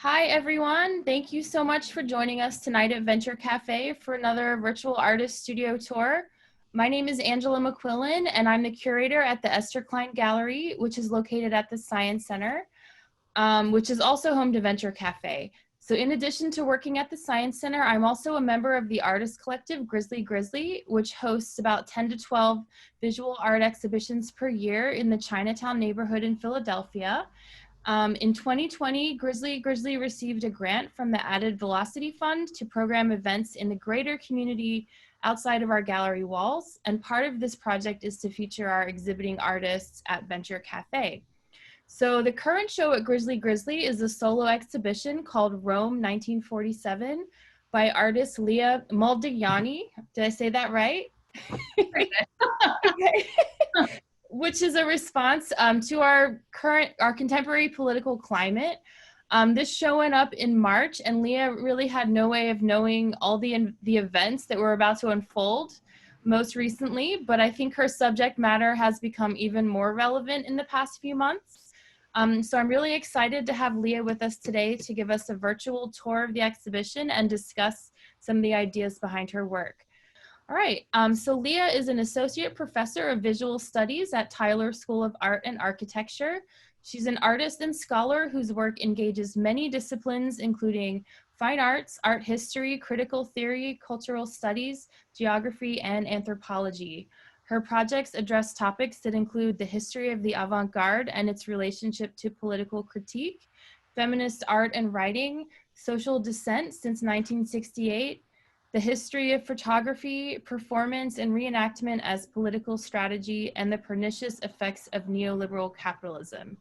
Hi, everyone. Thank you so much for joining us tonight at Venture Cafe for another virtual artist studio tour. My name is Angela McQuillan, and I'm the curator at the Esther Klein Gallery, which is located at the Science Center, which is also home to Venture Cafe. So in addition to working at the Science Center, I'm also a member of the artist collective Grizzly Grizzly, which hosts about 10 to 12 visual art exhibitions per year in the Chinatown neighborhood in Philadelphia. In 2020, Grizzly Grizzly received a grant from the Added Velocity Fund to program events in the greater community outside of our gallery walls. And part of this project is to feature our exhibiting artists at Venture Cafe. So the current show at Grizzly Grizzly is a solo exhibition called Rome 1947 by artist Leah Modigliani. Did I say that right? Okay. Which is a response to our contemporary political climate. This show went up in March, and Leah really had no way of knowing all the events that were about to unfold most recently, but I think her subject matter has become even more relevant in the past few months. So I'm really excited to have Leah with us today to give us a virtual tour of the exhibition and discuss some of the ideas behind her work. All right, so Leah is an associate professor of visual studies at Tyler School of Art and Architecture. She's an artist and scholar whose work engages many disciplines, including fine arts, art history, critical theory, cultural studies, geography, and anthropology. Her projects address topics that include the history of the avant-garde and its relationship to political critique, feminist art and writing, social dissent since 1968, the history of photography, performance, and reenactment as political strategy, and the pernicious effects of neoliberal capitalism.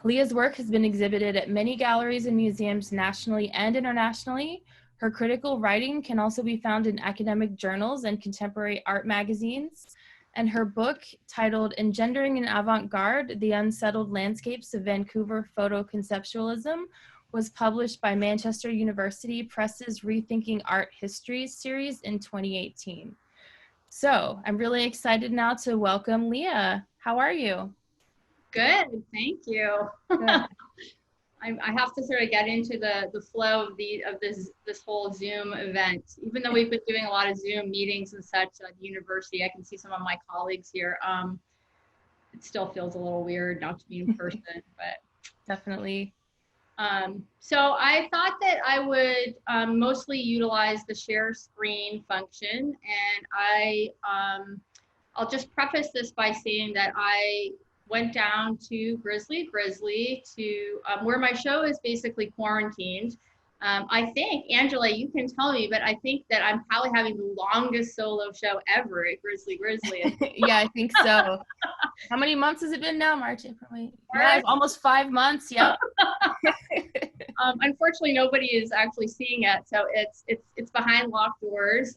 Leah's work has been exhibited at many galleries and museums nationally and internationally. Her critical writing can also be found in academic journals and contemporary art magazines. And her book, titled Engendering an Avant-Garde, The Unsettled Landscapes of Vancouver Photoconceptualism, was published by Manchester University Press's Rethinking Art Histories series in 2018. So I'm really excited now to welcome Leah. How are you? Good, thank you. Good. I have to sort of get into the flow of this whole Zoom event. Even though we've been doing a lot of Zoom meetings and such at the university, I can see some of my colleagues here. It still feels a little weird not to be in person, but definitely. So I thought that I would mostly utilize the share screen function, and I'll just preface this by saying that I went down to Grizzly Grizzly to where my show is basically quarantined. I think, Angela, you can tell me, but I think that I'm probably having the longest solo show ever at Grizzly Grizzly. Yeah, I think so. How many months has it been now? March, April, May? Yeah, almost 5 months. Yep. Unfortunately, nobody is actually seeing it, so it's behind locked doors.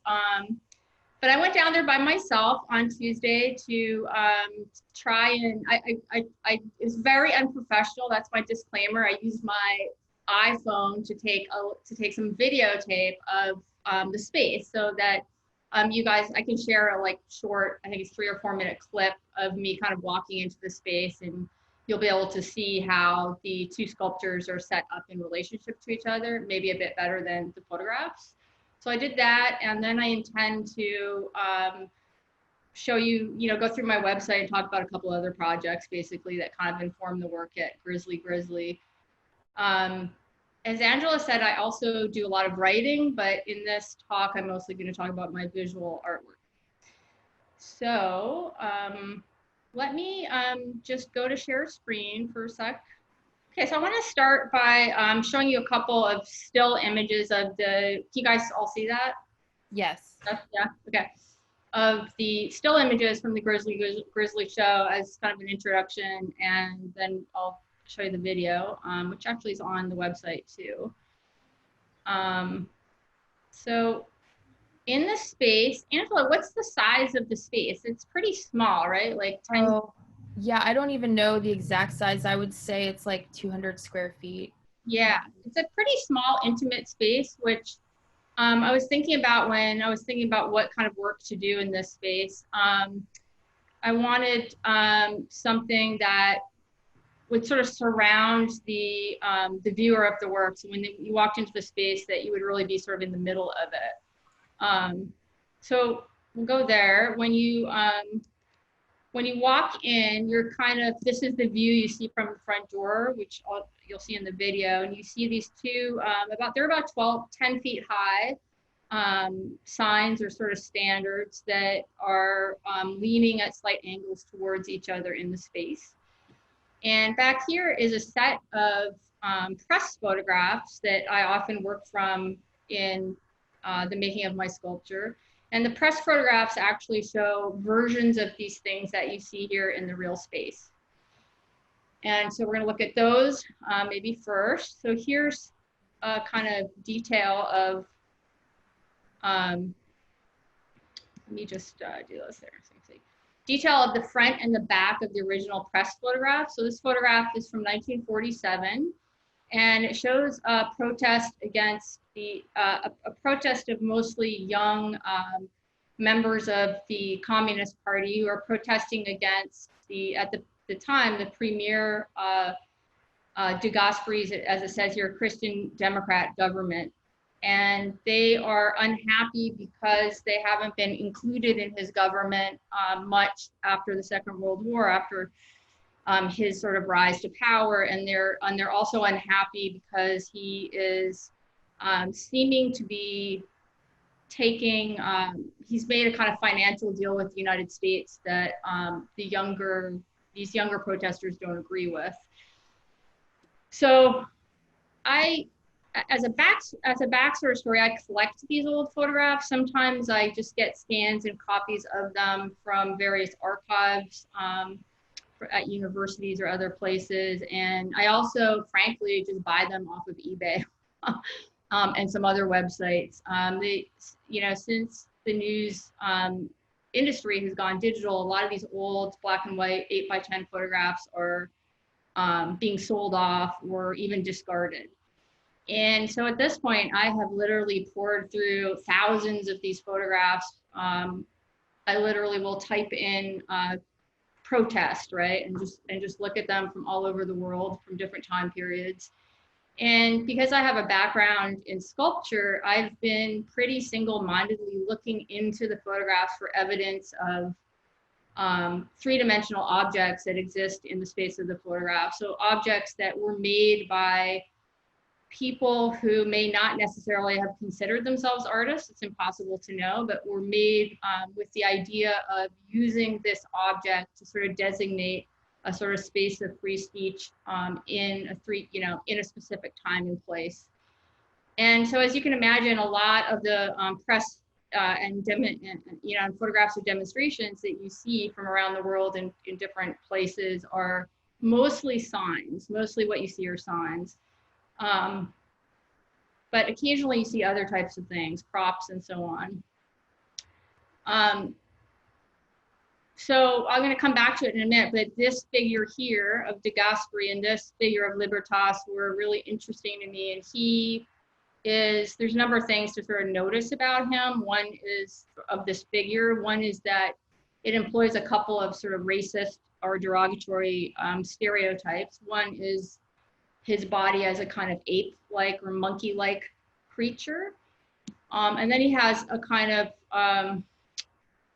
But I went down there by myself on Tuesday to try and it's very unprofessional. That's my disclaimer. I used my iPhone to take some videotape of the space so that you guys, I can share a short, I think it's 3 or 4 minute clip of me kind of walking into the space, and you'll be able to see how the two sculptures are set up in relationship to each other, maybe a bit better than the photographs. So I did that, and then I intend to show you, go through my website and talk about a couple other projects basically that kind of inform the work at Grizzly Grizzly. As Angela said, I also do a lot of writing, but in this talk, I'm mostly going to talk about my visual artwork. So let me just go to share screen for a sec. Okay, so I want to start by showing you a couple of still images of can you guys all see that? Yes. Yeah, okay. Of the still images from the Grizzly Grizzly show as kind of an introduction, and then I'll show you the video, which actually is on the website too. So in the space, Angela, what's the size of the space? It's pretty small, right? Like 10. Oh, yeah, I don't even know the exact size. I would say it's like 200 square feet. Yeah, it's a pretty small, intimate space, which I was thinking about when I was thinking about what kind of work to do in this space. I wanted something that would sort of surround the viewer of the work. So when you walked into the space, that you would really be sort of in the middle of it. So we'll go there. When you walk in, you're kind of, this is the view you see from the front door, which you'll see in the video. And you see these two, they're about 10 feet high signs or sort of standards that are leaning at slight angles towards each other in the space. And back here is a set of press photographs that I often work from in the making of my sculpture. And the press photographs actually show versions of these things that you see here in the real space. And so we're going to look at those maybe first. So here's a kind of detail of, let me just do this there. Detail of the front and the back of the original press photograph. So this photograph is from 1947, and it shows a protest against a protest of mostly young members of the Communist Party who are protesting against at the time, the premier de Gaspery's, as it says here, Christian Democrat government. And they are unhappy because they haven't been included in his government much after the Second World War, after his sort of rise to power. And they're also unhappy because he is seeming to be taking, he's made a kind of financial deal with the United States that these younger protesters don't agree with. So as a backstory story, I collect these old photographs. Sometimes I just get scans and copies of them from various archives at universities or other places. And I also, frankly, just buy them off of eBay and some other websites. Since the news industry has gone digital, a lot of these old black and white 8x10 photographs are being sold off or even discarded. And so at this point, I have literally poured through thousands of these photographs. I literally will type in protest, right? And just look at them from all over the world from different time periods. And because I have a background in sculpture, I've been pretty single-mindedly looking into the photographs for evidence of three-dimensional objects that exist in the space of the photograph. So objects that were made by people who may not necessarily have considered themselves artists, it's impossible to know, but were made with the idea of using this object to sort of designate a sort of space of free speech in a specific time and place. And so, as you can imagine, a lot of the press and photographs of demonstrations that you see from around the world in different places are mostly signs. Mostly what you see are signs. But occasionally you see other types of things, props and so on. So I'm going to come back to it in a minute, but this figure here of de Gaspery and this figure of Libertas were really interesting to me. And there's a number of things to sort of notice about him. One is of this figure. One is that it employs a couple of sort of racist or derogatory stereotypes. One is his body as a kind of ape-like or monkey-like creature. And then he has a kind of,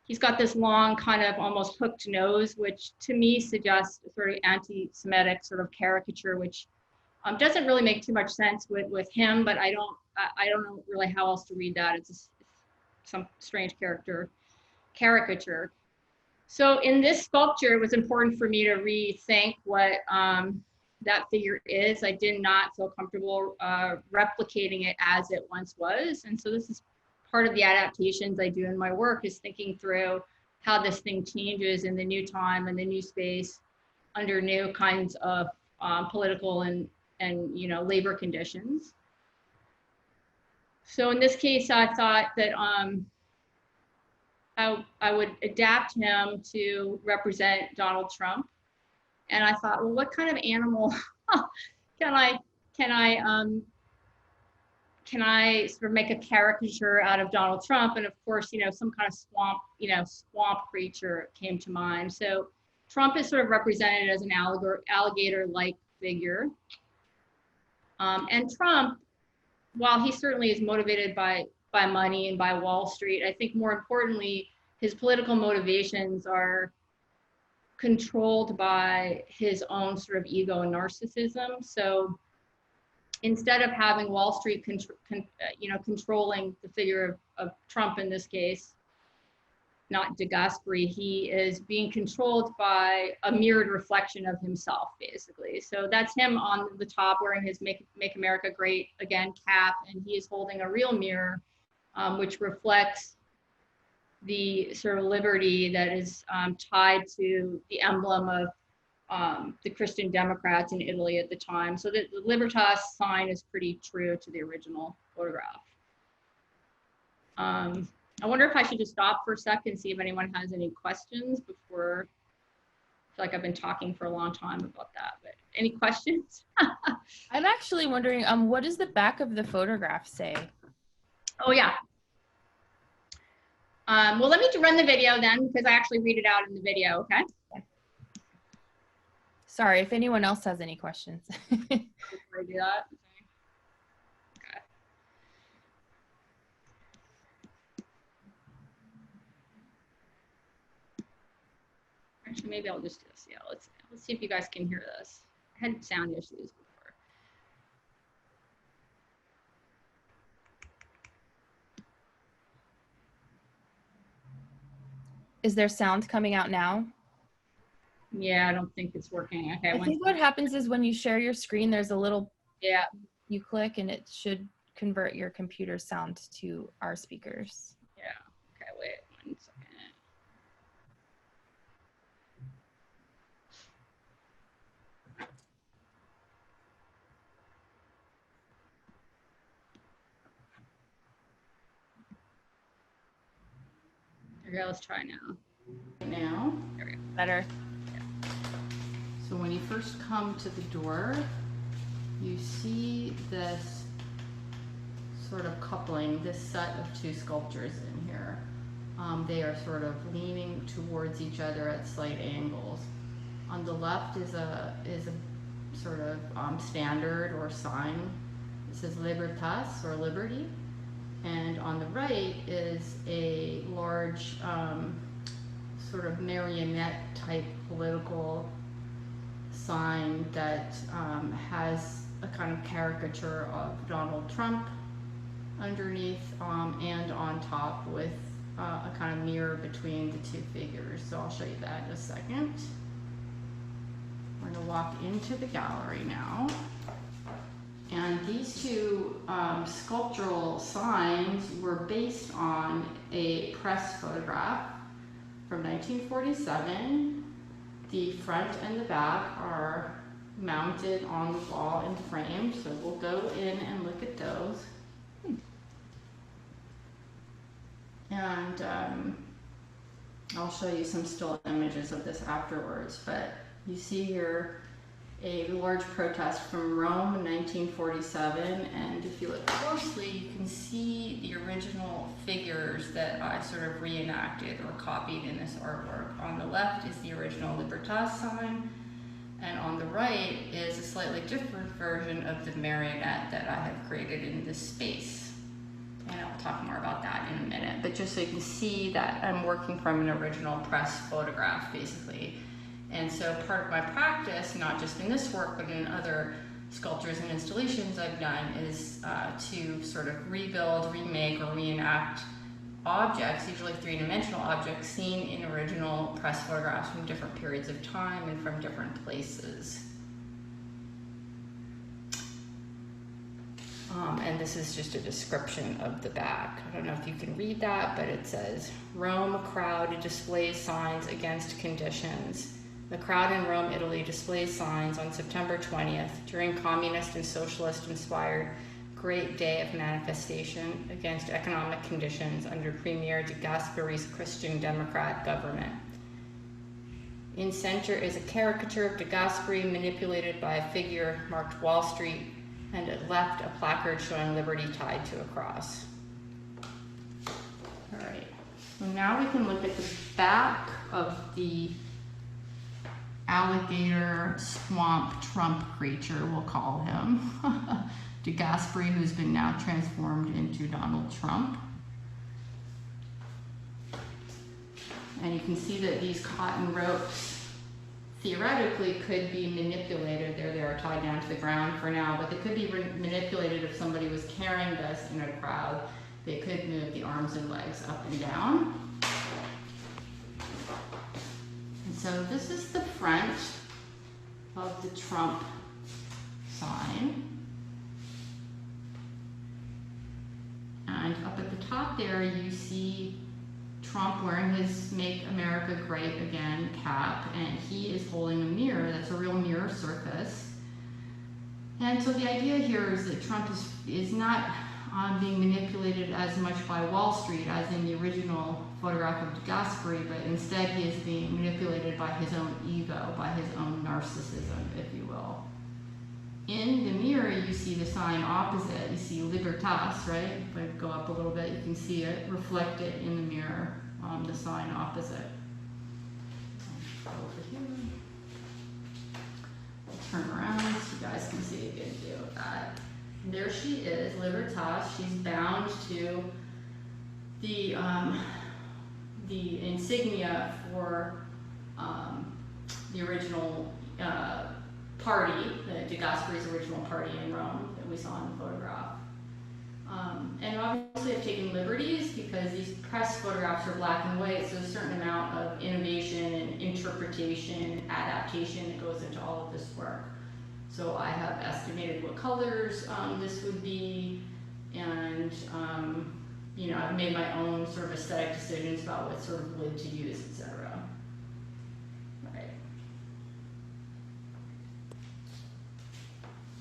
he's got this long kind of almost hooked nose, which to me suggests a sort of anti-Semitic sort of caricature, which doesn't really make too much sense with him, but I don't know really how else to read that. It's some strange caricature. So in this sculpture, it was important for me to rethink what that figure is. I did not feel comfortable replicating it as it once was. And so this is part of the adaptations I do in my work, is thinking through how this thing changes in the new time and the new space under new kinds of political and labor conditions. So in this case, I thought that I would adapt him to represent Donald Trump. And I thought, well, what kind of animal can I sort of make a caricature out of Donald Trump? And of course, some kind of swamp creature came to mind. So Trump is sort of represented as an alligator-like figure. And Trump, while he certainly is motivated by money and by Wall Street, I think more importantly, his political motivations are controlled by his own sort of ego and narcissism. So instead of having Wall Street controlling the figure of Trump in this case, not de Gasperi, he is being controlled by a mirrored reflection of himself, basically. So that's him on the top wearing his Make America Great Again cap, and he is holding a real mirror, which reflects the sort of liberty that is tied to the emblem of the Christian Democrats in Italy at the time. So the Libertas sign is pretty true to the original photograph. I wonder if I should just stop for a second and see if anyone has any questions before. I feel like I've been talking for a long time about that, but any questions? I'm actually wondering, what does the back of the photograph say? Oh yeah. Well, let me run the video then, because I actually read it out in the video, okay? Sorry, if anyone else has any questions. Before I do that. Okay. Actually, maybe I'll just do this. Yeah, let's see if you guys can hear this. I had sound issues before. Is there sound coming out now? Yeah, I don't think it's working. Okay. I think what happens is when you share your screen, there's a little, yeah, you click and it should convert your computer sound to our speakers. Yeah. Okay, wait 1 second. Okay, let's try now. Now, There we go. Better. so when you first come to the door, you see this sort of coupling, this set of two sculptures in here. They are sort of leaning towards each other at slight angles. On the left is a sort of standard or sign. It says Libertas, or Liberty. And on the right is a large sort of marionette type political sign that has a kind of caricature of Donald Trump underneath and on top with a kind of mirror between the two figures. So I'll show you that in a second. We're going to walk into the gallery now. And these two sculptural signs were based on a press photograph from 1947. The front and the back are mounted on the wall and framed, so we'll go in and look at those. And I'll show you some still images of this afterwards, but you see here a large protest from Rome in 1947, and if you look closely, you can see the original figures that I sort of reenacted or copied in this artwork. On the left is the original Libertas sign, and on the right is a slightly different version of the marionette that I have created in this space. And I'll talk more about that in a minute, but just so you can see that I'm working from an original press photograph, basically. And so part of my practice, not just in this work, but in other sculptures and installations I've done, is to sort of rebuild, remake, or reenact objects, usually three-dimensional objects, seen in original press photographs from different periods of time and from different places. And this is just a description of the back. I don't know if you can read that, but it says, Rome crowd displays signs against conditions. The crowd in Rome, Italy displays signs on September 20th during communist and socialist inspired great day of manifestation against economic conditions under Premier de Gasperi's Christian Democrat government. In center is a caricature of de Gasperi manipulated by a figure marked Wall Street, and at left a placard showing liberty tied to a cross. All right, so now we can look at the back of the alligator swamp Trump creature, we'll call him. De Gasperi, who's been now transformed into Donald Trump. And you can see that these cotton ropes theoretically could be manipulated. There they are tied down to the ground for now, but they could be manipulated if somebody was carrying this in a crowd. They could move the arms and legs up and down. And so this is the front of the Trump sign. And up at the top there, you see Trump wearing his Make America Great Again cap, and he is holding a mirror. That's a real mirror surface. And so the idea here is that Trump is not being manipulated as much by Wall Street as in the original photograph of De Gasperi, but instead he is being manipulated by his own ego, by his own narcissism, if you will. In the mirror, you see the sign opposite. You see Libertas, right? If I go up a little bit, you can see it reflected in the mirror, the sign opposite. Go over here. I'll turn around so you guys can see a good view of that. And there she is, Libertas. She's bound to the insignia for the original party, De Gasperi's original party in Rome that we saw in the photograph. And obviously I've taken liberties because these press photographs are black and white, so there's a certain amount of innovation and interpretation, adaptation that goes into all of this work. So I have estimated what colors this would be, and you know, I've made my own sort of aesthetic decisions about what sort of wood to use, etc.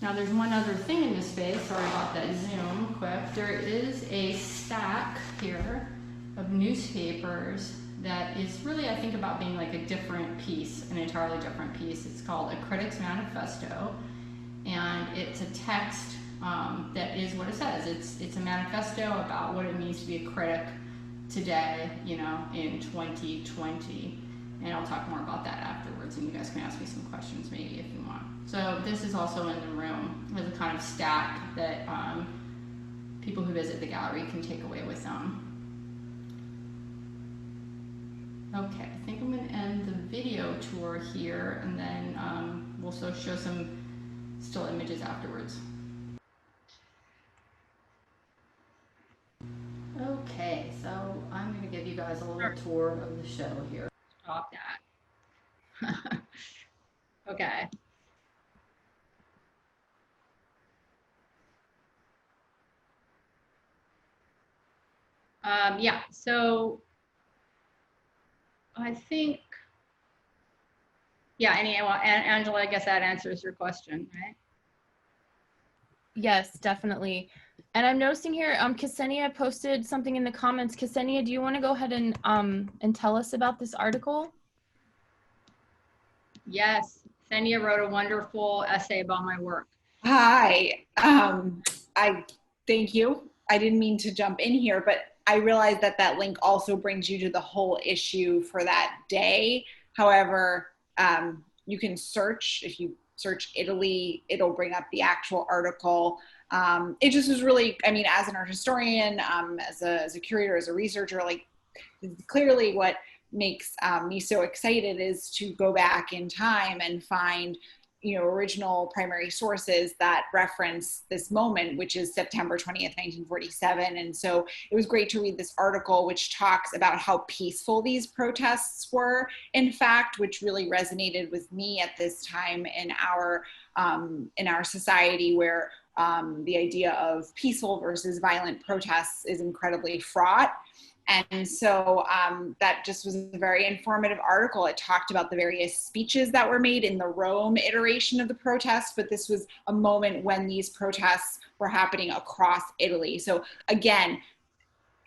Now there's one other thing in this space, sorry about that zoom quick. There is a stack here of newspapers that is really, I think, about being like a different piece, an entirely different piece. It's called a Critics Manifesto, and it's a text that is what it says. It's a manifesto about what it means to be a critic today, you know, in 2020. And I'll talk more about that afterwards, and you guys can ask me some questions maybe if you want. So this is also in the room as a kind of stack that people who visit the gallery can take away with them. Okay, I think I'm going to end the video tour here, and then we'll also show some still images afterwards. Okay, so I'm going to give you guys a little tour of the show here. Stop that. Okay. Yeah, so I think, yeah, Angela, I guess that answers your question, right? Yes, definitely. And I'm noticing here, Ksenia posted something in the comments. Ksenia, do you want to go ahead and tell us about this article? Yes, Ksenia wrote a wonderful essay about my work. Hi, I thank you. I didn't mean to jump in here, but I realized that that link also brings you to the whole issue for that day. However, you can search, if you search Italy, it'll bring up the actual article. It just was really, I mean, as an art historian, as a curator, as a researcher, like clearly what makes me so excited is to go back in time and find, you know, original primary sources that reference this moment, which is September 20th, 1947. And so it was great to read this article, which talks about how peaceful these protests were, in fact, which really resonated with me at this time in our society, where the idea of peaceful versus violent protests is incredibly fraught. And so that just was a very informative article. It talked about the various speeches that were made in the Rome iteration of the protests, but this was a moment when these protests were happening across Italy. So again,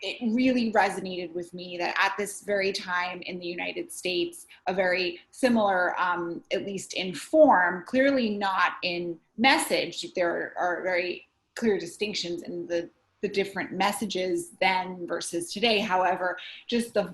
it really resonated with me that at this very time in the United States, a very similar, at least in form, clearly not in message, there are very clear distinctions in the different messages then versus today. However, just the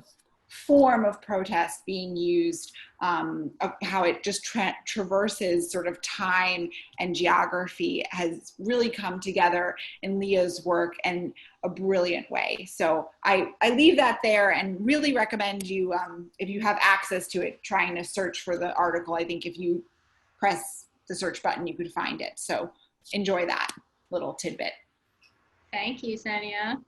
form of protest being used, how it just traverses sort of time and geography has really come together in Leah's work in a brilliant way. So I leave that there and really recommend you, if you have access to it, trying to search for the article. I think if you press the search button, you could find it. So enjoy that little tidbit. Thank you, Sania.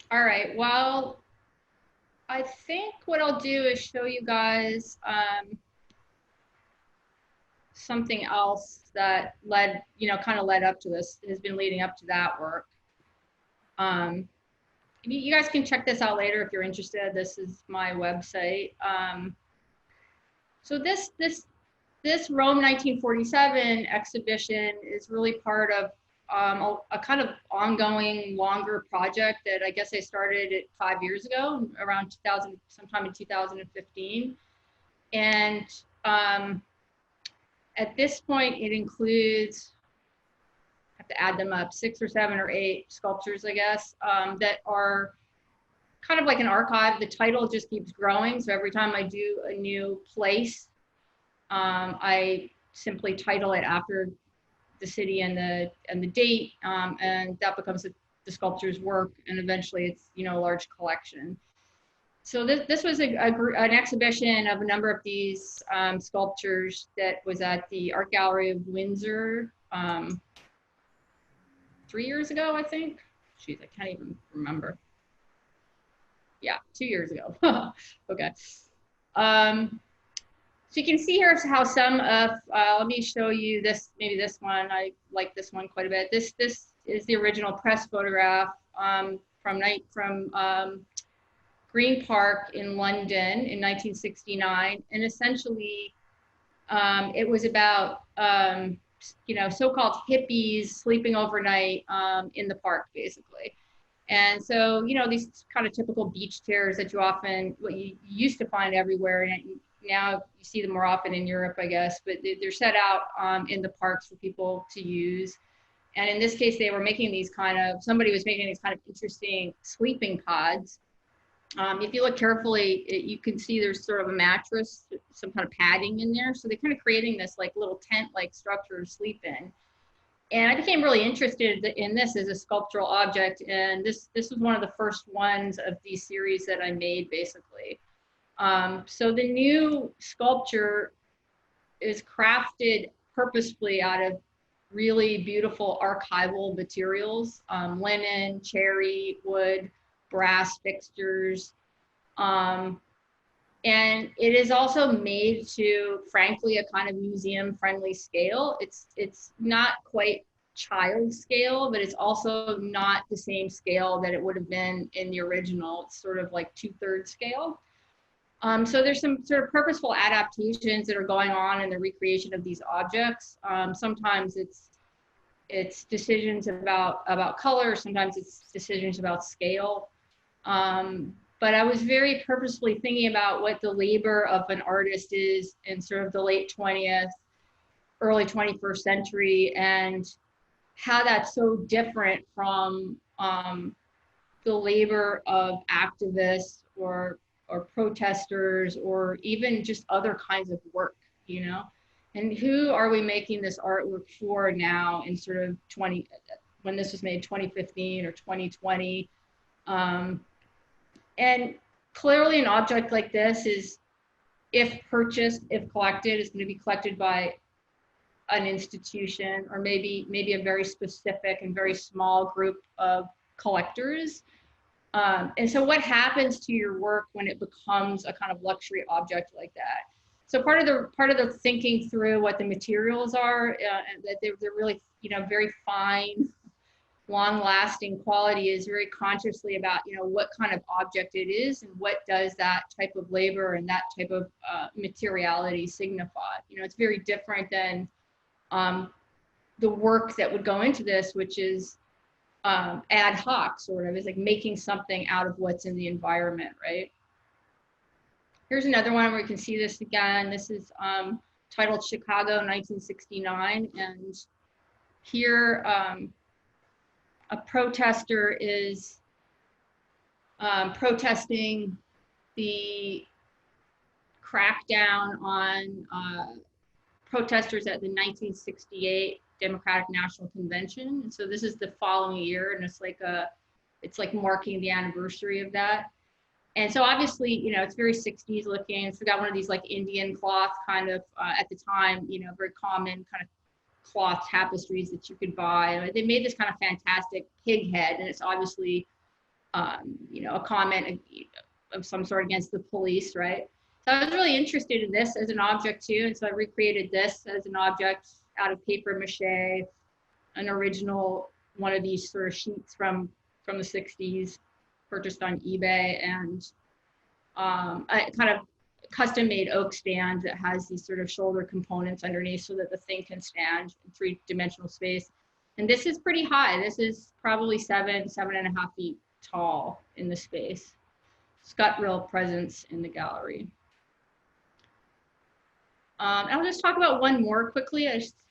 All right, well, I think what I'll do is show you guys something else that led, kind of led up to this, has been leading up to that work. You guys can check this out later if you're interested. This is my website. So this Rome 1947 exhibition is really part of a kind of ongoing longer project that I guess I started it 5 years ago, around 2000, sometime in 2015. And at this point, it includes, I have to add them up, 6 or 7 or 8 sculptures, I guess, that are kind of like an archive. The title just keeps growing. So every time I do a new place, I simply title it after the city and the date, and that becomes the sculpture's work, and eventually it's a large collection. So this was an exhibition of a number of these sculptures that was at the Art Gallery of Windsor 3 years ago, I think. Jeez, I can't even remember. Yeah, 2 years ago. Okay. So you can see here how some of, let me show you this, maybe this one. I like this one quite a bit. This is the original press photograph from Green Park in London in 1969. And essentially, it was about, so-called hippies sleeping overnight in the park, basically. And so, these kind of typical beach chairs that you used to find everywhere, and now you see them more often in Europe, I guess, but they're set out in the parks for people to use. And in this case, they were making these somebody was making these kind of interesting sleeping pods. If you look carefully, you can see there's sort of a mattress, some kind of padding in there. So they're kind of creating this like little tent-like structure to sleep in. And I became really interested in this as a sculptural object. And this was one of the first ones of these series that I made, basically. So the new sculpture is crafted purposefully out of really beautiful archival materials, linen, cherry, wood, brass fixtures. And it is also made to, frankly, a kind of museum-friendly scale. It's not quite child scale, but it's also not the same scale that it would have been in the original. It's sort of like 2/3 scale. So there's some sort of purposeful adaptations that are going on in the recreation of these objects. Sometimes it's decisions about color, sometimes it's decisions about scale. But I was very purposefully thinking about what the labor of an artist is in sort of the late 20th, early 21st century, and how that's so different from the labor of activists or protesters, or even just other kinds of work, and who are we making this artwork for now in sort of when this was made, 2015 or 2020. And clearly an object like this is, if purchased, if collected, is going to be collected by an institution, or maybe a very specific and very small group of collectors. And so what happens to your work when it becomes a kind of luxury object like that? So part of the thinking through what the materials are, that they're really, very fine, long-lasting quality, is very consciously about, what kind of object it is and what does that type of labor and that type of materiality signify. It's very different than the work that would go into this, which is ad hoc, sort of. It's like making something out of what's in the environment, right? Here's another one where you can see this again. This is titled Chicago 1969. And here a protester is protesting the crackdown on protesters at the 1968 Democratic National Convention. And so this is the following year, and it's like marking the anniversary of that. And so obviously, you know, it's very 60s looking. It's got one of these like Indian cloth kind of, at the time, you know, very common kind of cloth tapestries that you could buy. They made this kind of fantastic pig head, and it's obviously, you know, a comment of some sort against the police, right? So I was really interested in this as an object too, and so I recreated this as an object out of paper mache, an original one of these sort of sheets from the 60s, purchased on eBay, and a kind of custom-made oak stand that has these sort of shoulder components underneath so that the thing can stand in three-dimensional space. And this is pretty high. This is probably 7.5 feet tall in the space. It's got real presence in the gallery. I'll just talk about one more quickly.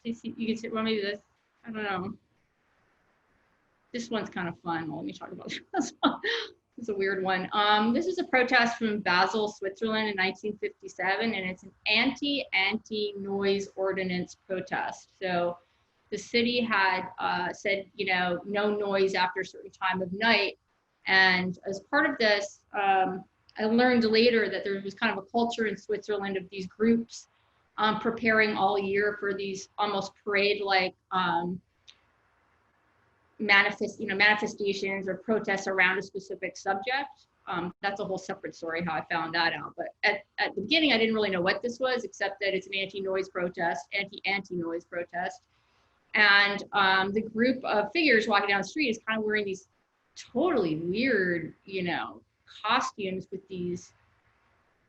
You can see, well, maybe this, I don't know. This one's kind of fun. Well, let me talk about this one. It's a weird one. This is a protest from Basel, Switzerland in 1957, and it's an anti-noise ordinance protest. So the city had said, you know, no noise after a certain time of night. And as part of this, I learned later that there was kind of a culture in Switzerland of these groups preparing all year for these almost parade-like manifestations or protests around a specific subject. That's a whole separate story how I found that out. But at the beginning, I didn't really know what this was, except that it's an anti-noise protest, anti-noise protest. And the group of figures walking down the street is kind of wearing these totally weird, you know, costumes with these,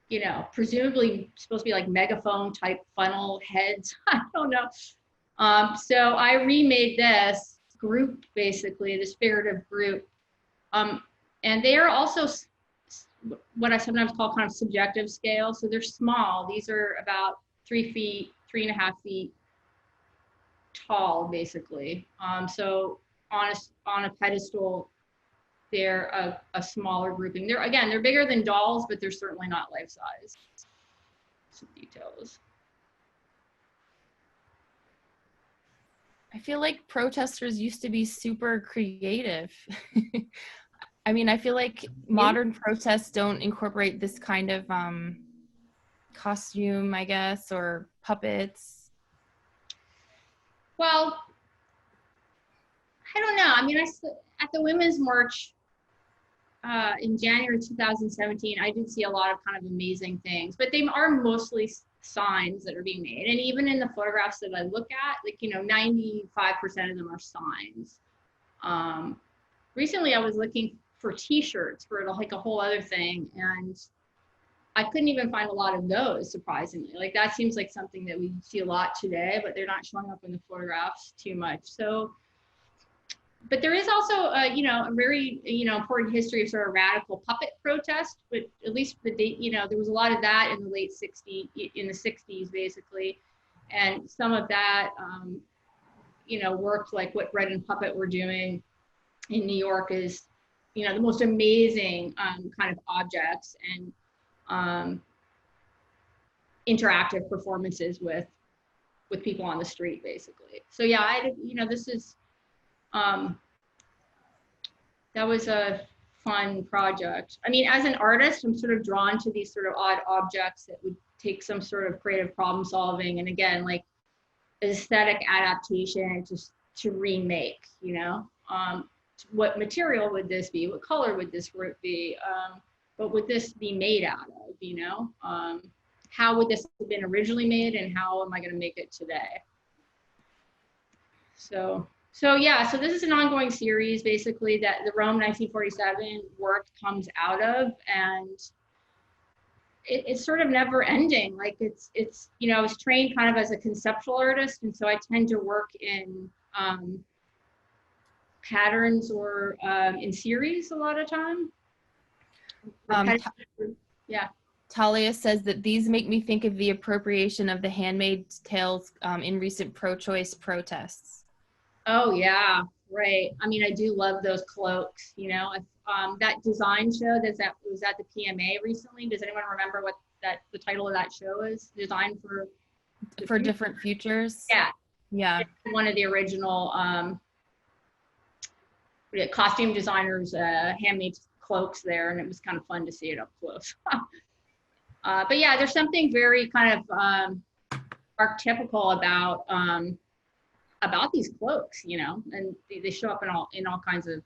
you know, presumably supposed to be like megaphone type funnel heads. I don't know. So I remade this group, basically, this figurative group. And they are also what I sometimes call kind of subjective scale. So they're small. These are about 3 feet, 3.5 feet tall, basically. So on a pedestal, they're a smaller grouping. They're bigger than dolls, but they're certainly not life size. Some details. I feel like protesters used to be super creative. I mean, I feel like modern protests don't incorporate this kind of costume, I guess, or puppets. Well, I don't know. I mean, at the Women's March in January 2017, I did see a lot of kind of amazing things, but they are mostly signs that are being made. And even in the photographs that I look at, like, you know, 95% of them are signs. Recently I was looking for t-shirts for like a whole other thing, and I couldn't even find a lot of those, surprisingly. Like, that seems like something that we see a lot today, but they're not showing up in the photographs too much. So, but there is also, you know, a very, you know, important history of sort of radical puppet protest, but at least the date, you know, there was a lot of that in the late 60s, in the 60s, basically. And some of that, you know, worked like what Red and Puppet were doing in New York is, you know, the most amazing kind of objects and interactive performances with people on the street, basically. So yeah, you know, this is, that was a fun project. I mean, as an artist, I'm sort of drawn to these sort of odd objects that would take some sort of creative problem solving, and again, like aesthetic adaptation to remake, you know. What material would this be? What color would this group be? What would this be made out of, you know? How would this have been originally made, and how am I going to make it today? So yeah, so this is an ongoing series, basically, that the Rome 1947 work comes out of, and it's sort of never ending. Like, it's, you know, I was trained kind of as a conceptual artist, and so I tend to work in patterns or in series a lot of time. Yeah. Talia says that these make me think of the appropriation of the Handmaid's Tales in recent pro-choice protests. Oh yeah, right. I mean, I do love those cloaks, you know. That design show that was at the PMA recently. Does anyone remember what the title of that show is? Design for different futures. Yeah. Yeah. It's one of the original costume designers handmade cloaks there, and it was kind of fun to see it up close. But yeah, there's something very kind of archetypical about these cloaks, you know, and they show up in all kinds of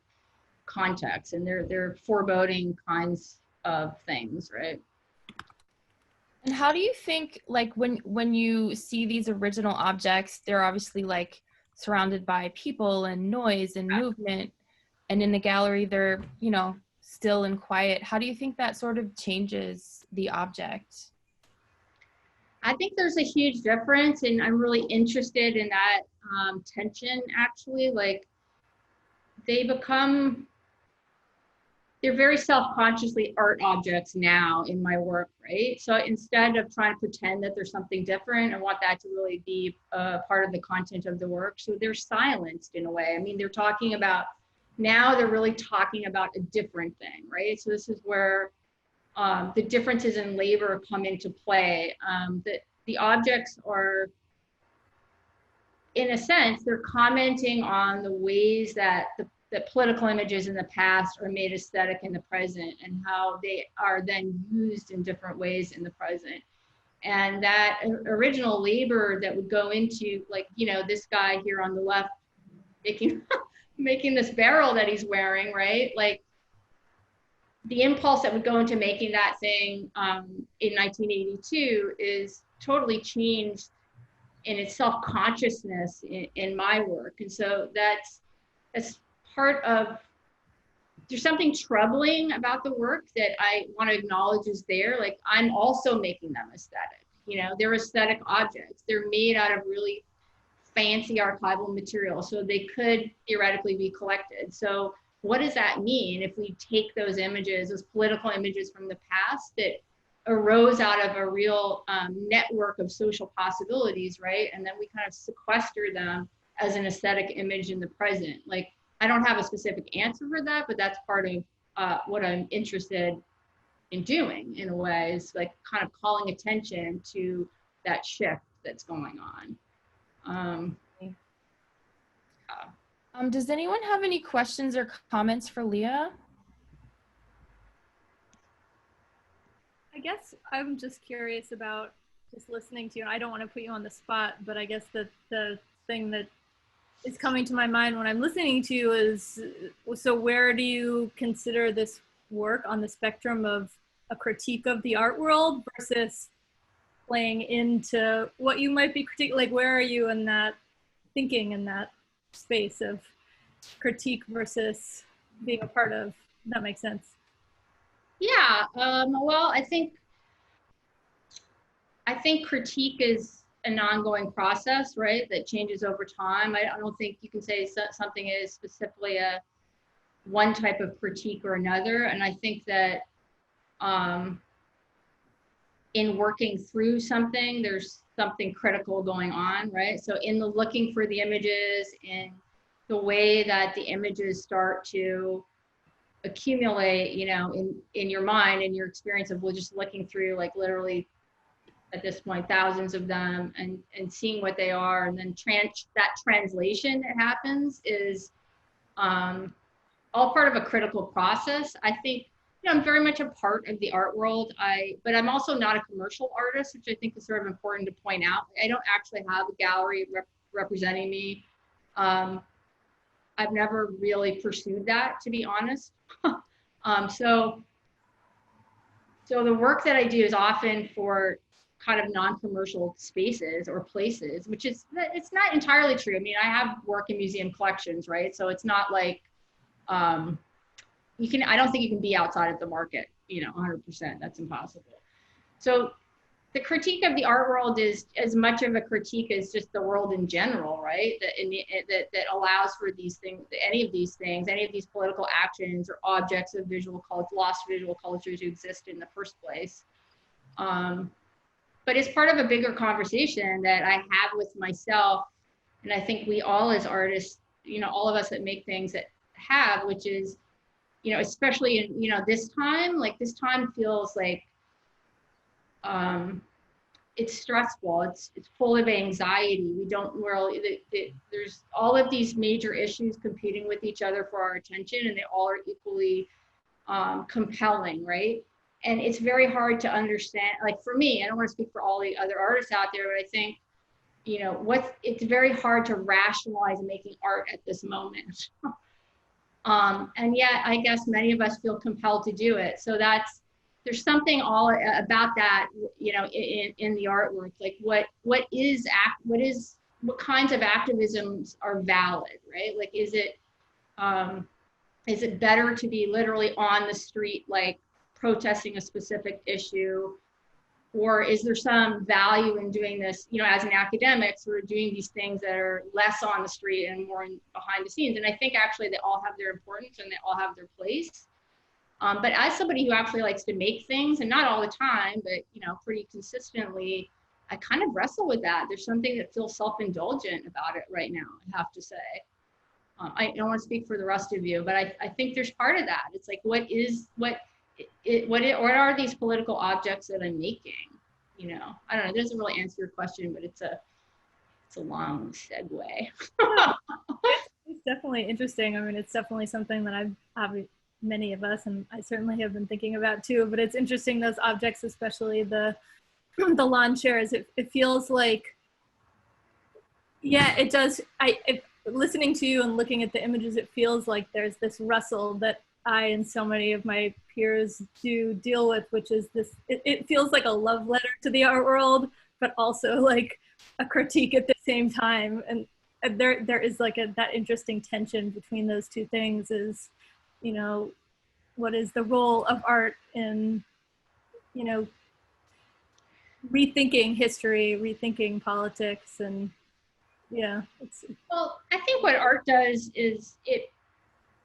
contexts, and they're foreboding kinds of things, right? And how do you think, like, when you see these original objects, they're obviously like surrounded by people and noise and movement, and in the gallery they're, you know, still and quiet. How do you think that sort of changes the object? I think there's a huge difference, and I'm really interested in that tension, actually. Like, they're very self-consciously art objects now in my work, right? So instead of trying to pretend that there's something different, I want that to really be part of the content of the work. So they're silenced in a way. I mean, now they're really talking about a different thing, right? So this is where the differences in labor come into play. That the objects are, in a sense, they're commenting on the ways that that political images in the past are made aesthetic in the present, and how they are then used in different ways in the present. And that original labor that would go into, like, you know, this guy here on the left making this barrel that he's wearing, right? Like, the impulse that would go into making that thing in 1982 is totally changed in its self-consciousness in my work. And so that's part of, there's something troubling about the work that I want to acknowledge is there. Like, I'm also making them aesthetic. You know, they're aesthetic objects. They're made out of really fancy archival material, so they could theoretically be collected. So what does that mean if we take those images, those political images from the past that arose out of a real network of social possibilities, right? And then we kind of sequester them as an aesthetic image in the present. Like, I don't have a specific answer for that, but that's part of what I'm interested in doing, in a way, is like kind of calling attention to that shift that's going on. Does anyone have any questions or comments for Leah? I guess I'm just curious about just listening to you, and I don't want to put you on the spot, but I guess the thing that is coming to my mind when I'm listening to you is, so where do you consider this work on the spectrum of a critique of the art world versus playing into what you might be critiquing? Like, where are you in that thinking, in that space of critique versus being a part of? If that makes sense. Yeah, well, I think critique is an ongoing process, right? That changes over time. I don't think you can say something is specifically one type of critique or another. And I think that in working through something, there's something critical going on, right? So in the looking for the images, in the way that the images start to accumulate, you know, in your mind, in your experience of just looking through, like, literally at this point thousands of them, and seeing what they are, and then that translation that happens is all part of a critical process. I think, you know, I'm very much a part of the art world, but I'm also not a commercial artist, which I think is sort of important to point out. I don't actually have a gallery representing me. I've never really pursued that, to be honest. So the work that I do is often for kind of non-commercial spaces or places, which is, it's not entirely true. I mean, I have work in museum collections, right? So it's not like, I don't think you can be outside of the market, you know, 100%, that's impossible. So the critique of the art world is as much of a critique as just the world in general, right? That allows for these things, any of these political actions or objects of lost visual culture to exist in the first place. But it's part of a bigger conversation that I have with myself, and I think we all as artists all of us that make things that have, which is, especially in, this time feels like, it's stressful. It's full of anxiety. We don't really, there's all of these major issues competing with each other for our attention, and they all are equally compelling, right? And it's very hard to understand, like for me, I don't want to speak for all the other artists out there, but I think, it's very hard to rationalize making art at this moment. And yet I guess many of us feel compelled to do it. So there's something all about that, in the artwork, like what kinds of activisms are valid, right? Like, is it better to be literally on the street, like protesting a specific issue? Or is there some value in doing this, as an academic, sort of doing these things that are less on the street and more behind the scenes? And I think actually they all have their importance and they all have their place. But as somebody who actually likes to make things, and not all the time, but pretty consistently, I kind of wrestle with that. There's something that feels self-indulgent about it right now, I have to say. I don't want to speak for the rest of you, but I think there's part of that. It's like, what are these political objects that I'm making? I don't know. It doesn't really answer your question, but it's a long segue. It's definitely interesting. I mean, it's definitely something that many of us, and I certainly have been thinking about too, but it's interesting, those objects, especially the lawn chairs. It feels like, yeah, it does. Listening to you and looking at the images, it feels like there's this wrestle that I and so many of my peers do deal with, which is this, it feels like a love letter to the art world, but also like a critique at the same time. And there is like that interesting tension between those two things is, what is the role of art in, rethinking history, rethinking politics, and yeah. Well, I think what art does is it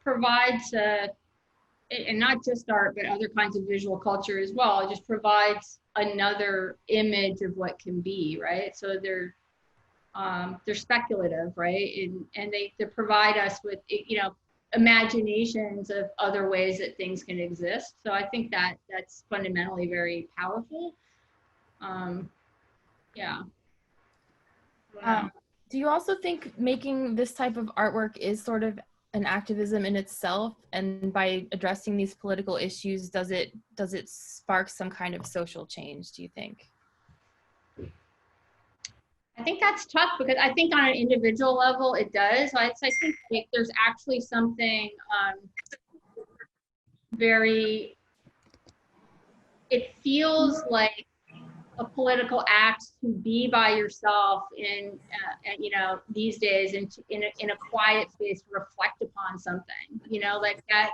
provides, and not just art, but other kinds of visual culture as well, it just provides another image of what can be, right? So they're speculative, right? And they provide us with, imaginations of other ways that things can exist. So I think that's fundamentally very powerful. Yeah. Do you also think making this type of artwork is sort of an activism in itself, and by addressing these political issues, does it spark some kind of social change, do you think? I think that's tough, because I think on an individual level it does. I think like there's actually something it feels like a political act to be by yourself in these days, in a quiet space, to reflect upon something, like that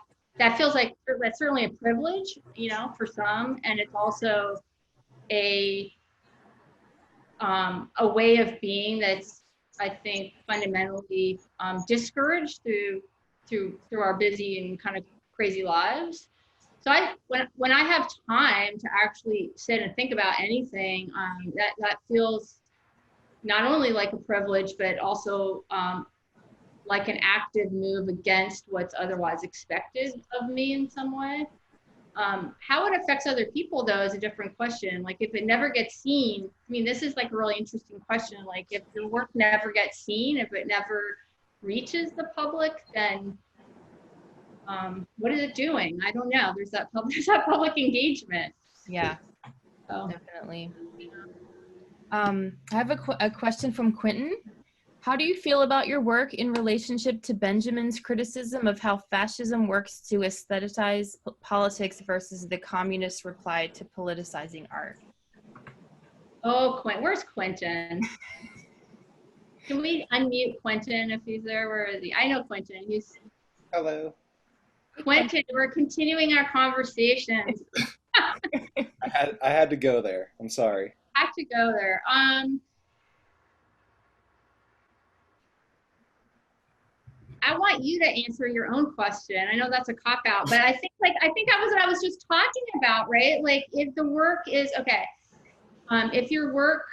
feels like that's certainly a privilege, for some, and it's also a way of being that's, I think, fundamentally discouraged through our busy and kind of crazy lives. So when I have time to actually sit and think about anything, that feels not only like a privilege, but also like an active move against what's otherwise expected of me in some way. How it affects other people, though, is a different question. Like, if it never gets seen, I mean, this is like a really interesting question. Like, if your work never gets seen, if it never reaches the public, then what is it doing? I don't know. There's that public engagement. Yeah, so. Definitely. I have a question from Quentin. How do you feel about your work in relationship to Benjamin's criticism of how fascism works to aestheticize politics versus the communist reply to politicizing art? Oh, where's Quentin? Can we unmute Quentin if he's there? Where is he? I know Quentin. Hello. Quentin, we're continuing our conversations. I had to go there. I'm sorry. I have to go there. I want you to answer your own question. I know that's a cop-out, but I think that was what I was just talking about, right? Like, if the work is, okay, if your work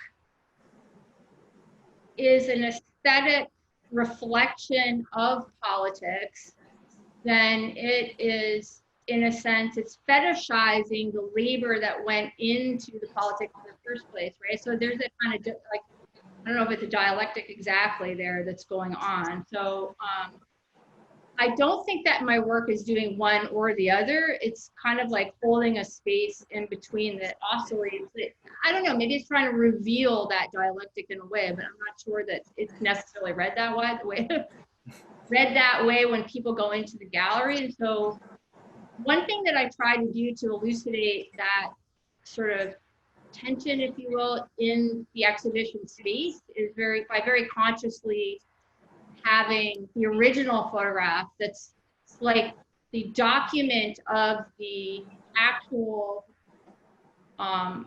is an aesthetic reflection of politics, then it is, in a sense, it's fetishizing the labor that went into the politics in the first place, right? So there's a kind of like, I don't know if it's a dialectic exactly there that's going on. So I don't think that my work is doing one or the other. It's kind of like holding a space in between that oscillates. I don't know, maybe it's trying to reveal that dialectic in a way, but I'm not sure that it's necessarily read that way when people go into the gallery. And so one thing that I try to do to elucidate that sort of tension, if you will, in the exhibition space is by very consciously having the original photograph that's like the document of the actual, I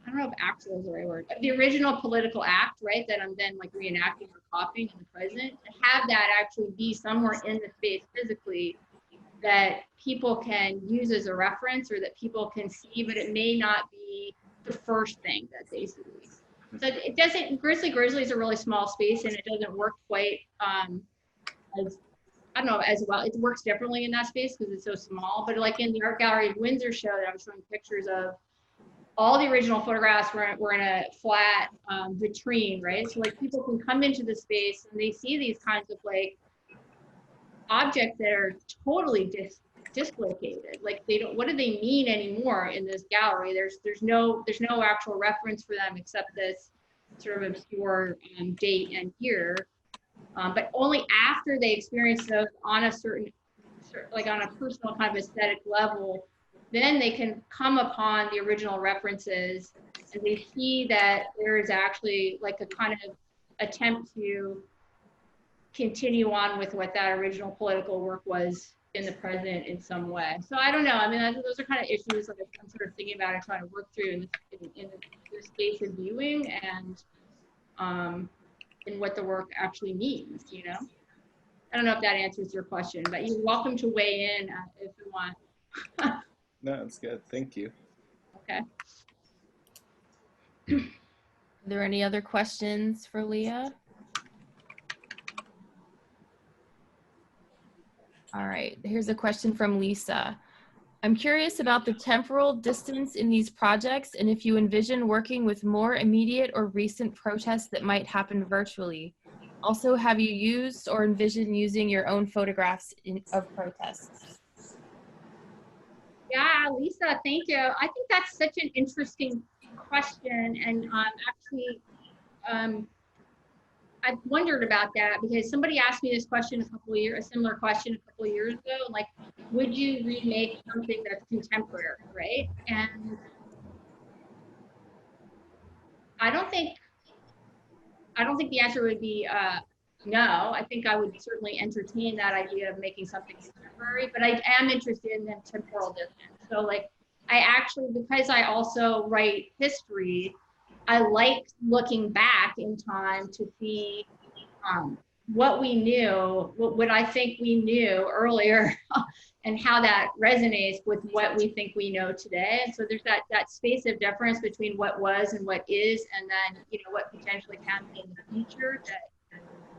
don't know if actual is the right word, the original political act, right, that I'm then like reenacting or copying in the present, to have that actually be somewhere in the space physically that people can use as a reference or that people can see, but it may not be the first thing that they see. So it doesn't, Grizzly Grizzly is a really small space and it doesn't work quite as, I don't know, as well. It works differently in that space because it's so small, but like in the Art Gallery of Windsor show that I was showing pictures of, all the original photographs were in a flat vitrine, right? So like people can come into the space and they see these kinds of like objects that are totally dislocated. Like they don't, what do they mean anymore in this gallery? There's no actual reference for them except this sort of obscure date and year. But only after they experience those on a certain, like on a personal kind of aesthetic level, then they can come upon the original references and they see that there is actually like a kind of attempt to continue on with what that original political work was in the present in some way. So I don't know. I mean, those are kind of issues that I'm sort of thinking about and trying to work through in the space of viewing and what the work actually means, you know? I don't know if that answers your question, but you're welcome to weigh in if you want. No, it's good. Thank you. Okay. Are there any other questions for Leah? All right, here's a question from Lisa. I'm curious about the temporal distance in these projects and if you envision working with more immediate or recent protests that might happen virtually. Also, have you used or envisioned using your own photographs of protests? Yeah, Lisa, thank you. I think that's such an interesting question. And actually, I've wondered about that because somebody asked me this question a similar question a couple of years ago, like, would you remake something that's contemporary, right? And I don't think the answer would be no. I think I would certainly entertain that idea of making something contemporary, but I am interested in the temporal distance. So like, I actually, because I also write history, I like looking back in time to see what we knew, what I think we knew earlier, and how that resonates with what we think we know today. And so there's that space of difference between what was and what is, and then what potentially can be in the future that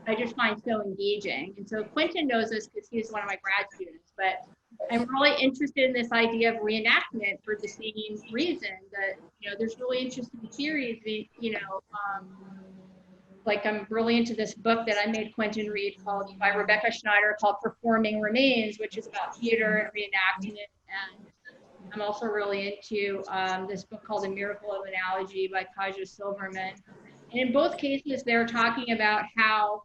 I just find so engaging. And so Quentin knows this because he's one of my grad students, but I'm really interested in this idea of reenactment for the same reason that, there's really interesting theories, like I'm really into this book that I made Quentin read by Rebecca Schneider called Performing Remains, which is about theater and reenacting it. And I'm also really into this book called The Miracle of Analogy by Kaja Silverman. And in both cases, they're talking about how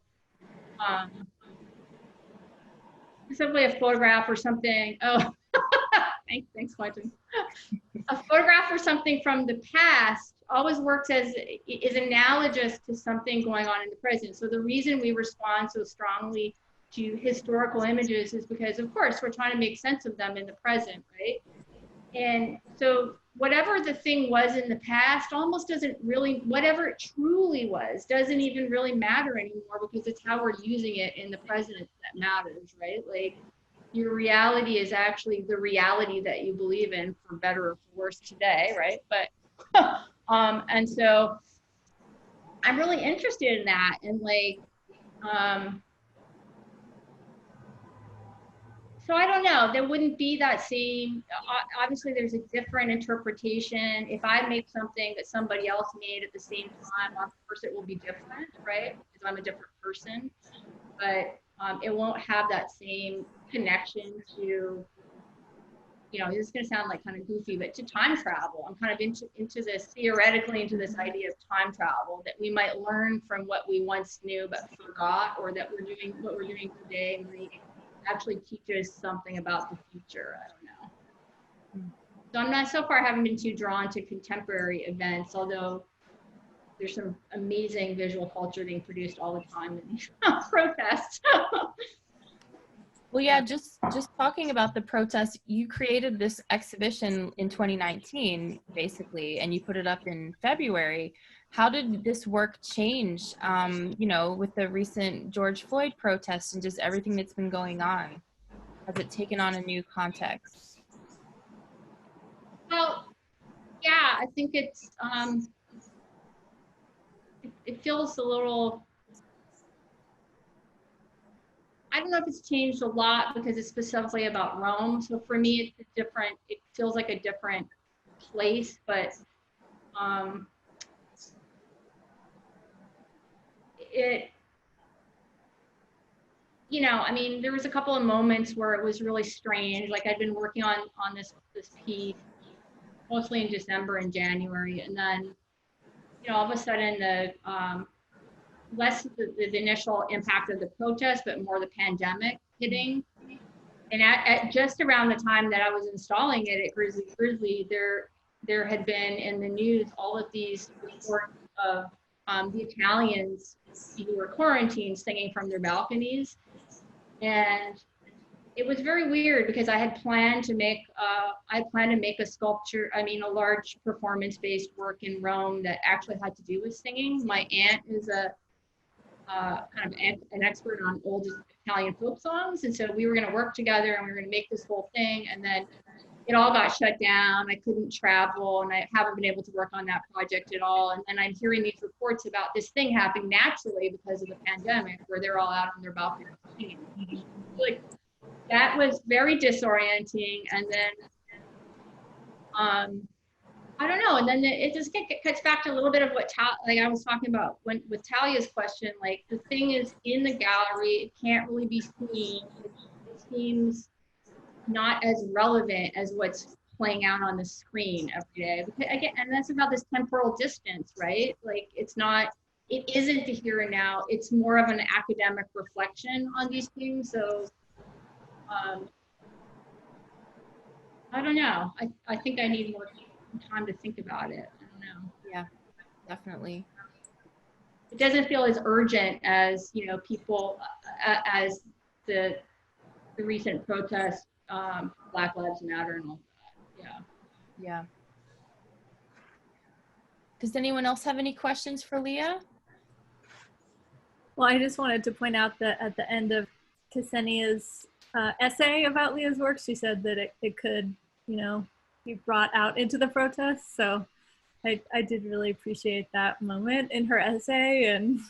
simply a photograph or something, thanks, Quentin. A photograph or something from the past always works is analogous to something going on in the present. So the reason we respond so strongly to historical images is because, of course, we're trying to make sense of them in the present, right? And so whatever the thing was in the past almost doesn't really, whatever it truly was, doesn't even really matter anymore because it's how we're using it in the present that matters, right? Like, your reality is actually the reality that you believe in, for better or for worse today, right? But, and so I'm really interested in that. And like, So I don't know, there wouldn't be that same, obviously there's a different interpretation. If I make something that somebody else made at the same time, of course it will be different, right? Because I'm a different person, but it won't have that same connection to, you know, this is gonna sound like kind of goofy, but to time travel. I'm kind of into this, theoretically into this idea of time travel, that we might learn from what we once knew but forgot, or that what we're doing today might actually teach us something about the future. I don't know. So I'm not, so far I haven't been too drawn to contemporary events, although there's some amazing visual culture being produced all the time in these protests. Well, yeah, just talking about the protests, you created this exhibition in 2019, basically, and you put it up in February. How did this work change, you know, with the recent George Floyd protests and just everything that's been going on? Has it taken on a new context? Well, yeah, I think it's, it feels a little, I don't know if it's changed a lot because it's specifically about Rome. So for me, it's different. It feels like a different place, but it, you know, I mean, there was a couple of moments where it was really strange. Like I'd been working on this piece mostly in December and January, and then, you know, all of a sudden the less the initial impact of the protest, but more the pandemic hitting. And at just around the time that I was installing it at Grizzly Grizzly, there had been in the news all of these reports of the Italians who were quarantined singing from their balconies. And it was very weird because I had planned to make a sculpture, I mean, a large performance-based work in Rome that actually had to do with singing. My aunt is a kind of an expert on old Italian folk songs. And so we were going to work together and we were going to make this whole thing. And then it all got shut down. I couldn't travel and I haven't been able to work on that project at all. And then I'm hearing these reports about this thing happening naturally because of the pandemic, where they're all out on their balcony singing. Like, that was very disorienting. And then, I don't know. And then it just cuts back to a little bit of what like I was talking about with Talia's question. Like, the thing is in the gallery, it can't really be seen. It seems not as relevant as what's playing out on the screen every day. Because, again, and that's about this temporal distance, right? Like, it isn't the here and now. It's more of an academic reflection on these things. So, I don't know. I think I need more time to think about it. I don't know. Yeah, definitely. It doesn't feel as urgent as, you know, people, as the recent protests, Black Lives Matter and all that. Yeah. Yeah. Does anyone else have any questions for Leah? Well, I just wanted to point out that at the end of Ksenia's essay about Leah's work, she said that it could, you know, be brought out into the protests. So I did really appreciate that moment in her essay, and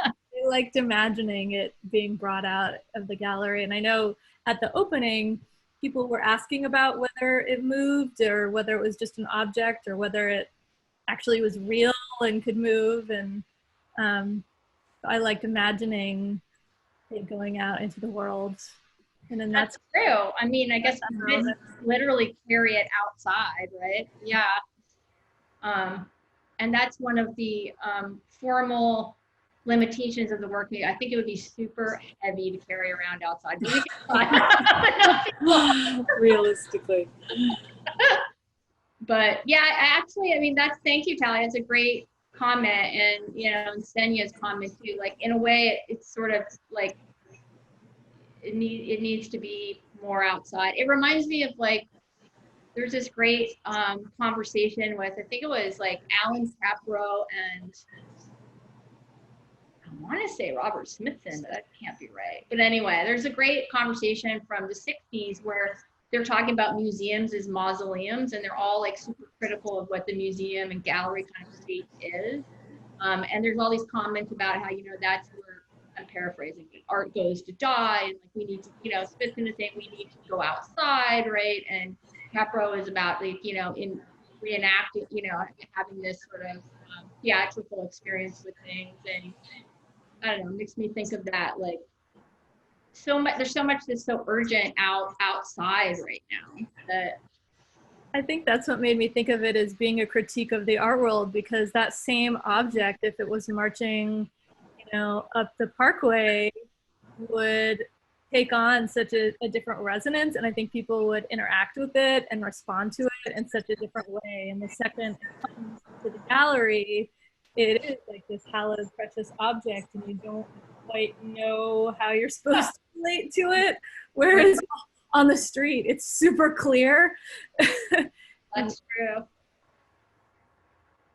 I liked imagining it being brought out of the gallery. And I know at the opening, people were asking about whether it moved or whether it was just an object or whether it actually was real and could move. And I liked imagining it going out into the world. And then that's true. I mean, I guess you did literally carry it outside, right? Yeah. And that's one of the formal limitations of the work. I think it would be super heavy to carry around outside. Realistically. But yeah, actually, I mean, thank you, Talia. It's a great comment. And, you know, and Senia's comment too, like, in a way, it's sort of like, it needs to be more outside. It reminds me of, like, there's this great conversation with, I think it was like Alan Capro and I want to say Robert Smithson, but that can't be right. But anyway, there's a great conversation from the 60s where they're talking about museums as mausoleums, and they're all like super critical of what the museum and gallery kind of space is. And there's all these comments about how, you know, that's where I'm paraphrasing, but art goes to die, and like we need to, you know, Smith's gonna say we need to go outside, right? And Capro is about like, you know, in reenacting, you know, having this sort of theatrical experience with things, and I don't know, makes me think of that, like so much. There's so much that's so urgent outside right now that. I think that's what made me think of it as being a critique of the art world, because that same object, if it was marching, you know, up the parkway, would take on such a different resonance, and I think people would interact with it and respond to it in such a different way. And the second it comes to the gallery, it is like this hallowed, precious object, and you don't quite know how you're supposed to relate to it. Whereas on the street, it's super clear. That's true.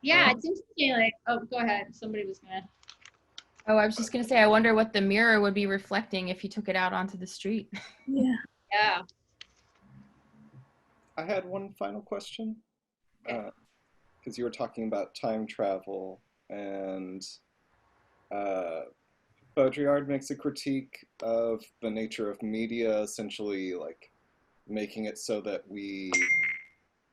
Yeah, it's interesting. Like, oh, go ahead. Somebody was gonna. Oh, I was just gonna say, I wonder what the mirror would be reflecting if you took it out onto the street. Yeah. Yeah. I had one final question. Because you were talking about time travel, and Baudrillard makes a critique of the nature of media, essentially like making it so that we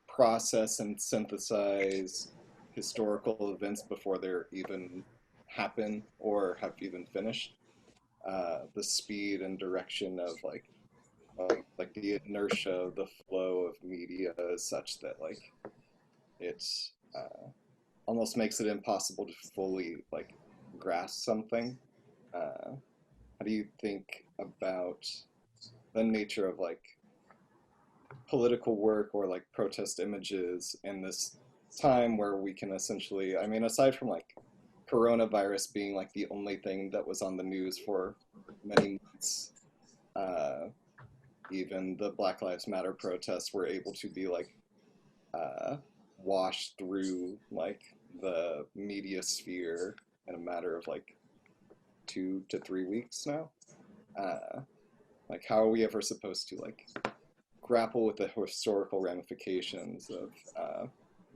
process and synthesize historical events before they're even happen or have even finished. The speed and direction of like the inertia, the flow of media is such that like it's almost makes it impossible to fully like grasp something. How do you think about the nature of like political work or like protest images in this time where we can essentially, I mean, aside from like coronavirus being like the only thing that was on the news for many months, even the Black Lives Matter protests were able to be like washed through like the media sphere in a matter of like 2 to 3 weeks now. Like, how are we ever supposed to like grapple with the historical ramifications of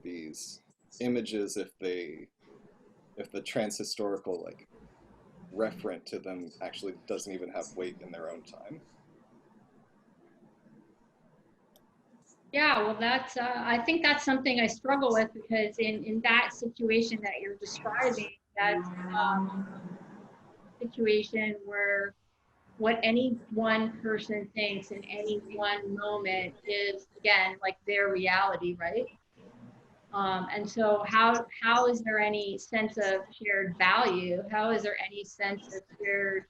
these images if the transhistorical like referent to them actually doesn't even have weight in their own time? Yeah, well, that's I think that's something I struggle with, because in that situation that you're describing, that's situation where what any one person thinks in any one moment is, again, like their reality, right? And so how is there any sense of shared value? How is there any sense of shared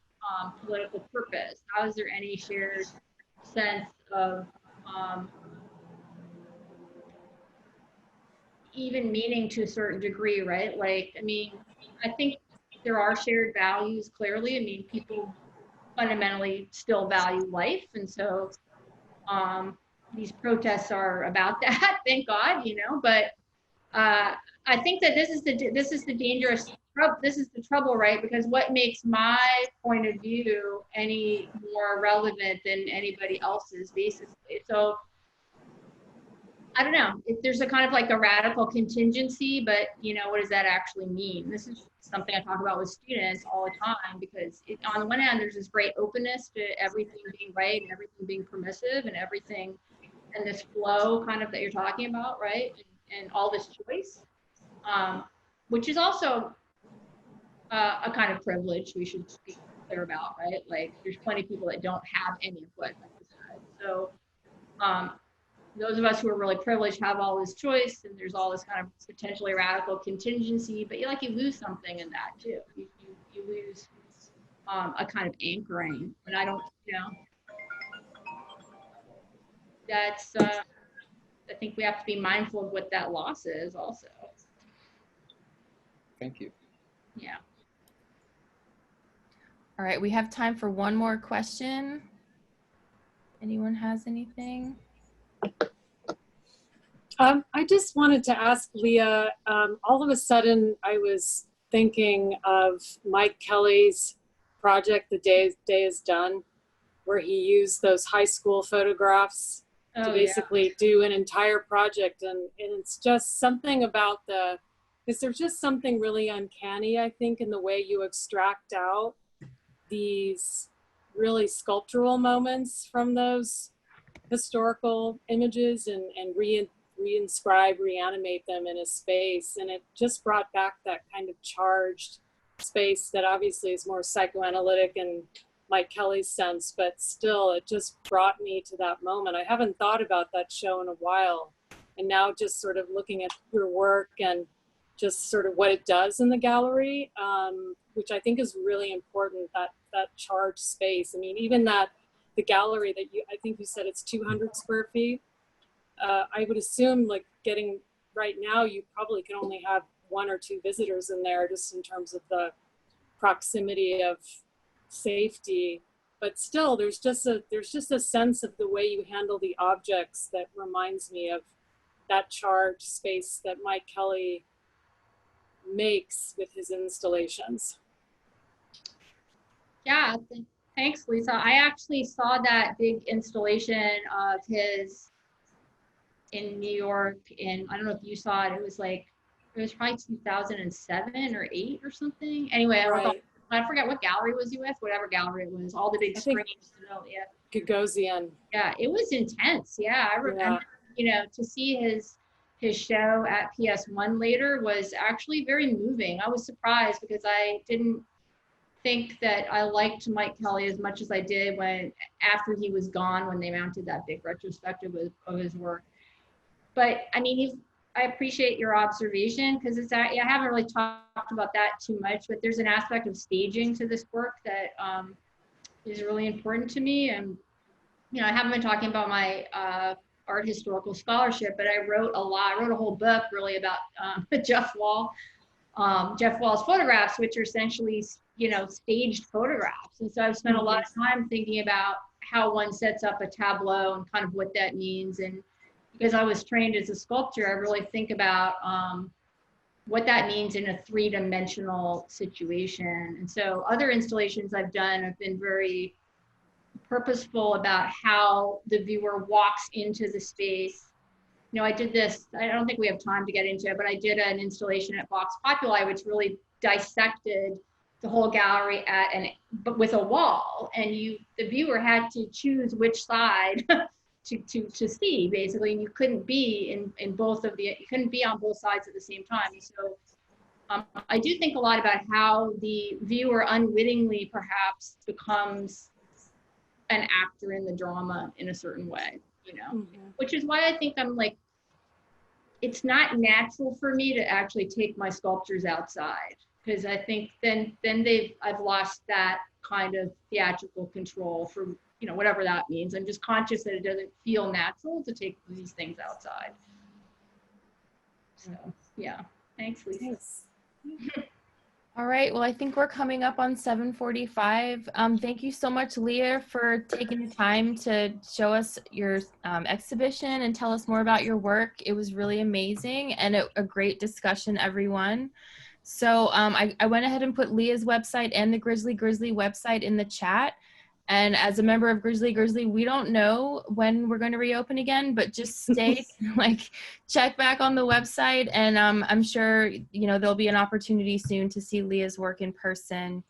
political purpose? How is there any shared sense of even meaning to a certain degree, right? Like, I mean, I think there are shared values, clearly. I mean, people fundamentally still value life. And so these protests are about that, thank God, you know, but I think that this is the trouble, right? Because what makes my point of view any more relevant than anybody else's, basically? So I don't know if there's a kind of like a radical contingency, but you know, what does that actually mean? This is something I talk about with students all the time, because on the one hand, there's this great openness to everything being right and everything being permissive and everything, and this flow kind of that you're talking about, right? And all this choice, which is also a kind of privilege we should be clear about, right? Like, there's plenty of people that don't have any of what I described. So those of us who are really privileged have all this choice, and there's all this kind of potentially radical contingency, but you lose something in that too. You lose a kind of anchoring, and I don't, you know, that's I think we have to be mindful of what that loss is also. Thank you. Yeah. All right, we have time for one more question. Anyone has anything? I just wanted to ask Leah, all of a sudden I was thinking of Mike Kelly's project, The Day Is Done, where he used those high school photographs to basically do an entire project. And it's just something about because there's just something really uncanny, I think, in the way you extract out these really sculptural moments from those historical images and reinscribe, reanimate them in a space. And it just brought back that kind of charged space that obviously is more psychoanalytic in Mike Kelly's sense, but still it just brought me to that moment. I haven't thought about that show in a while. And now just sort of looking at your work and just sort of what it does in the gallery, which I think is really important, that charged space. I mean, even the gallery that I think you said it's 200 square feet. I would assume like getting right now, you probably can only have 1 or 2 visitors in there just in terms of the proximity of safety. But still, there's just a sense of the way you handle the objects that reminds me of that charged space that Mike Kelly makes with his installations. Yeah, thanks, Lisa. I actually saw that big installation of his in New York, and I don't know if you saw it. It was probably 2007 or 8 or something. Anyway, Right. I forget what gallery was he with, whatever gallery it was, all the big screens. Yeah. Gagosian. Yeah, it was intense. Yeah, I remember, to see his show at PS1 later was actually very moving. I was surprised because I didn't think that I liked Mike Kelly as much as I did after he was gone, when they mounted that big retrospective of his work. But I mean, I appreciate your observation, because I haven't really talked about that too much, but there's an aspect of staging to this work that is really important to me. And, I haven't been talking about my art historical scholarship, but I wrote a whole book really about Jeff Wall's photographs, which are essentially, staged photographs. And so I've spent a lot of time thinking about how one sets up a tableau and kind of what that means. And because I was trained as a sculptor, I really think about what that means in a 3-dimensional situation. And so other installations I've done have been very purposeful about how the viewer walks into the space. I did this, I don't think we have time to get into it, but I did an installation at Vox Populi, which really dissected the whole gallery but with a wall. And the viewer had to choose which side to see, basically, and you couldn't be you couldn't be on both sides at the same time. So I do think a lot about how the viewer unwittingly perhaps becomes an actor in the drama in a certain way, which is why I think I'm like, it's not natural for me to actually take my sculptures outside, because I think then I've lost that kind of theatrical control for whatever that means. I'm just conscious that it doesn't feel natural to take these things outside. So yeah, thanks, Lisa. Thanks. All right, well, I think we're coming up on 7:45. Thank you so much, Leah, for taking the time to show us your exhibition and tell us more about your work. It was really amazing and a great discussion, everyone. So I went ahead and put Leah's website and the Grizzly Grizzly website in the chat. And as a member of Grizzly Grizzly, we don't know when we're going to reopen again, but just stay, check back on the website. And I'm sure, there'll be an opportunity soon to see Leah's work in person.